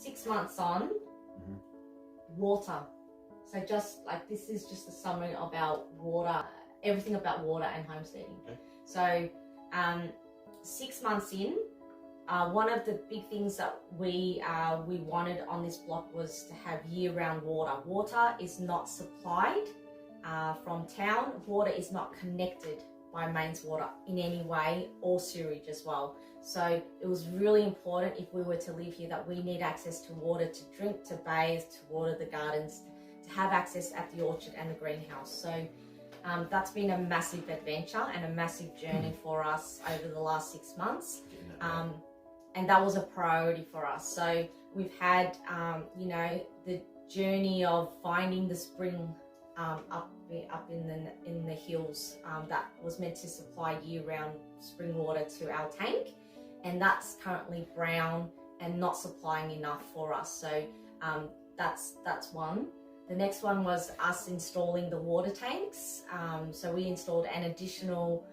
6 months on, water. So just like this is just a summary about water, everything about water and homesteading. Okay. So 6 months in, one of the big things that we wanted on this block was to have year-round water. Water is not supplied from town. Water is not connected by mains water in any way, or sewerage as well. So it was really important if we were to live here that we need access to water to drink, to bathe, to water the gardens, to have access at the orchard and the greenhouse. So that's been a massive adventure and a massive journey for us over the last 6 months. And that was a priority for us. So we've had, you know, the journey of finding the spring up in the hills that was meant to supply year-round spring water to our tank, and that's currently brown and not supplying enough for us. So that's one. The next one was us installing the water tanks. So we installed an additional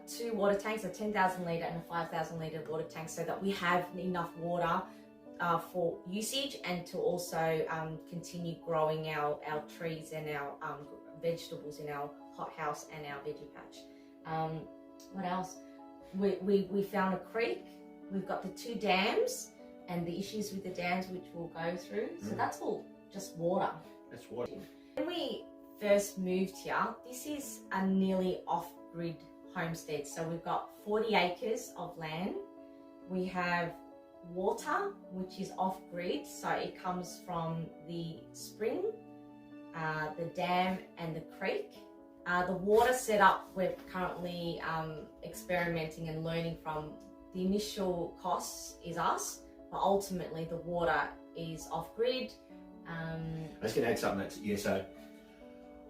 2 water tanks, a 10,000 litre and a 5,000 litre water tank, so that we have enough water for usage and to also continue growing our trees and our vegetables in our hothouse and our veggie patch. What else? We found a creek. We've got the 2 dams and the issues with the dams, which we'll go through. So that's all just water. That's water. When we first moved here, this is a nearly off-grid homestead. So we've got 40 acres of land. We have water, which is off-grid, so it comes from the spring, the dam and the creek. The water setup we're currently experimenting and learning from. The initial costs is us, but ultimately the water is off-grid. I was going to add something so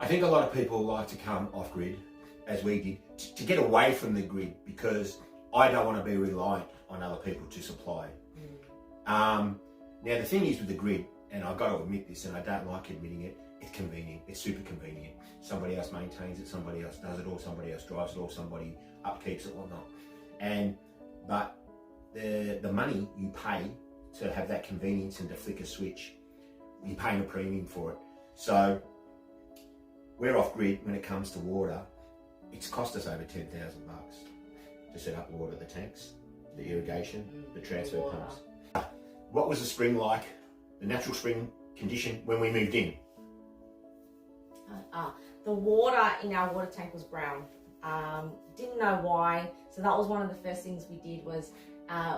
I think a lot of people like to come off-grid, as we did, to get away from the grid, because I don't want to be reliant on other people to supply. Now the thing is with the grid, and I've got to admit this, and I don't like admitting it, it's convenient, it's super convenient. Somebody else maintains it, somebody else does it, or somebody else drives it, or somebody upkeeps it, whatnot. But the money you pay to have that convenience and to flick a switch, you're paying a premium for it. So we're off grid when it comes to water. It's cost us over $10,000 to set up water, the tanks, the irrigation, the transfer pumps. What was the spring like, the natural spring condition when we moved in? The water in our water tank was brown. Didn't know why. So that was one of the first things we did was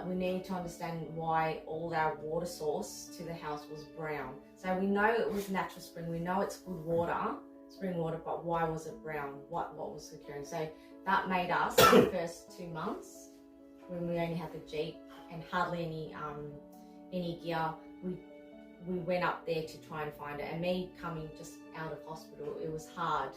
we needed to understand why all our water source to the house was brown. So we know it was natural spring. We know it's good water, spring water, but why was it brown? What was occurring? So that made us, the first 2 months, when we only had the Jeep and hardly any gear, we went up there to try and find it. And me coming just out of hospital, it was hard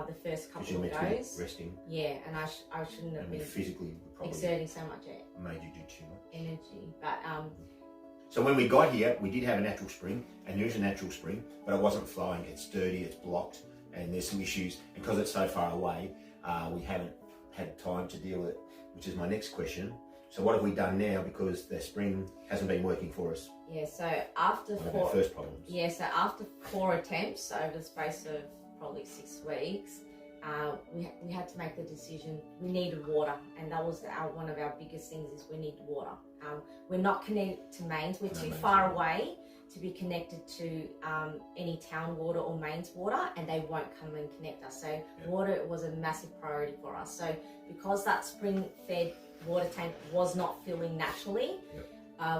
the first couple of days. Resting. Yeah, and I shouldn't have been physically exerting so much made you do too much energy. But so when we got here, we did have a natural spring, and there is a natural spring, but it wasn't flowing. It's dirty, it's blocked, and there's some issues. And because it's so far away, we haven't had time to deal with it, which is my next question. So what have we done now, because the spring hasn't been working for us? Yeah, so after first problems. Yeah, so after 4 attempts over the space of probably 6 weeks, we had to make the decision. We needed water, and that was one of our biggest things is we need water. We're not connected to mains. We're too far away to be connected to any town water or mains water, and they won't come and connect us. So water was a massive priority for us. So because that spring-fed water tank was not filling naturally,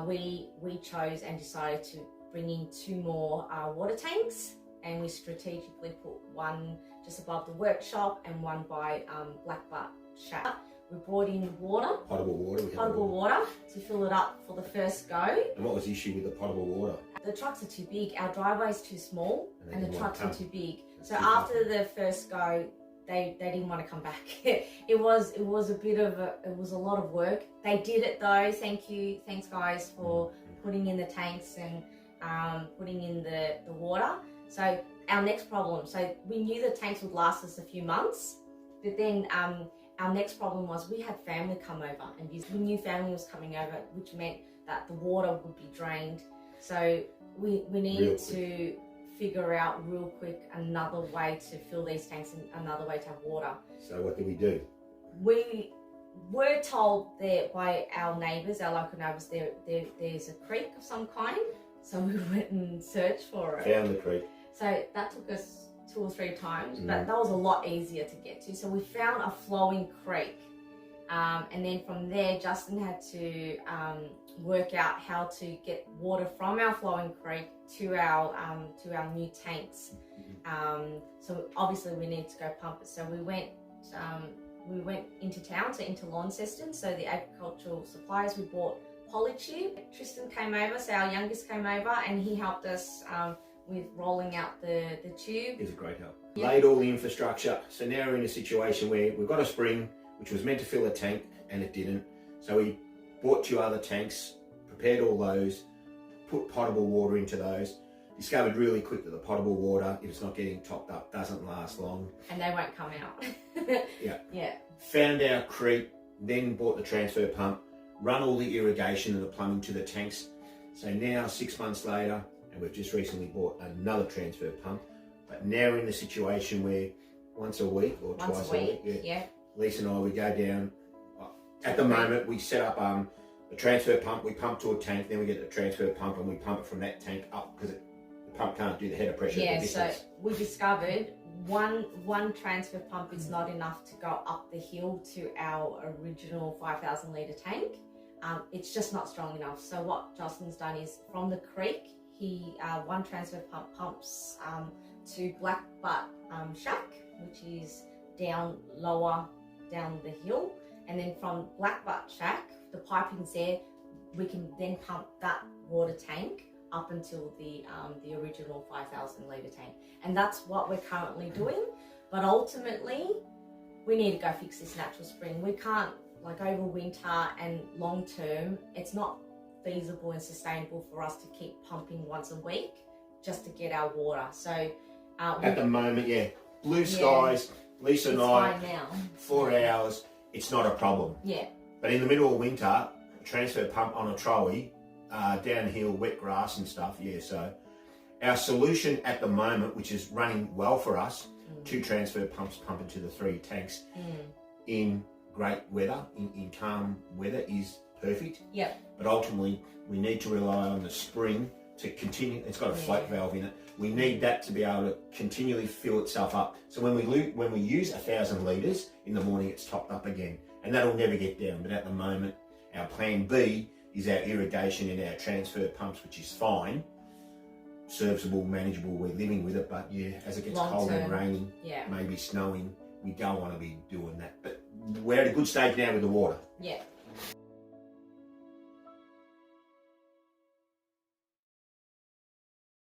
we chose and decided to bring in 2 more water tanks, and we strategically put one just above the workshop and one by Blackbutt Shack. We brought in water, potable water, to fill it up for the first go. And what was the issue with the potable water? The trucks are too big. Our driveway's too small, and the trucks are too big. So after the first go, they didn't want to come back. It was a lot of work. They did it though. Thanks guys for putting in the tanks and putting in the water. So our next problem. So we knew the tanks would last us a few months, but then our next problem was we had family come over and visit. We knew family was coming over, which meant that the water would be drained. So we need to figure out real quick another way to fill these tanks and another way to have water. So what do? We were told that by our neighbours, our local neighbours, there's a creek of some kind. So we went and searched for it. Found the creek. So that took us 2 or 3 times, but that was a lot easier to get to. So we found a flowing creek. And then from there, Justin had to work out how to get water from our flowing creek to our new tanks. So obviously we need to go pump it. So we went into town, so into Launceston. So the agricultural supplies, we bought polytube. Tristan came over, so our youngest came over, and he helped us with rolling out the tube. It was a great help. Yeah. Laid all the infrastructure. So now we're in a situation where we've got a spring which was meant to fill a tank and it didn't. So we bought 2 other tanks, prepared all those, put potable water into those, discovered really quick that the potable water, if it's not getting topped up, doesn't last long. And they won't come out. Yeah. Found our creek, then bought the transfer pump, run all the irrigation and the plumbing to the tanks. So now 6 months later, and we've just recently bought another transfer pump, but now we're in the situation where once a week or twice a week, Lisa and I, we go down. At the moment, we set up a transfer pump. We pump to a tank, then we get the transfer pump and we pump it from that tank up because the pump can't do the header pressure. Yeah, so we discovered one transfer pump is not enough to go up the hill to our original 5,000 litre tank. It's just not strong enough. So what Justin's done is from the creek, one transfer pump pumps to Black Butt Shack, which is lower down the hill, and then from Black Butt Shack, the piping's there, we can then pump that water tank up until the original 5,000 litre tank, and that's what we're currently doing. But ultimately, we need to go fix this natural spring. We can't, like, over winter and long term, it's not feasible and sustainable for us to keep pumping once a week just to get our water. So at the moment, blue skies. Lisa and I, 4 hours, it's not a problem. Yeah. But in the middle of winter, transfer pump on a trolley, downhill, wet grass and stuff, so our solution at the moment, which is running well for us, 2 transfer pumps pumping to the 3 tanks in great weather, in calm weather is perfect. Yep. But ultimately, we need to rely on the spring to continue. It's got a float valve in it. We need that to be able to continually fill itself up. So when we use 1,000 litres in the morning, it's topped up again, and that'll never get down. But at the moment, our plan B is our irrigation and our transfer pumps, which is fine, serviceable, manageable. We're living with it, but as it gets cold and raining, maybe snowing, we don't want to be doing that. But we're at a good stage now with the water. Yeah.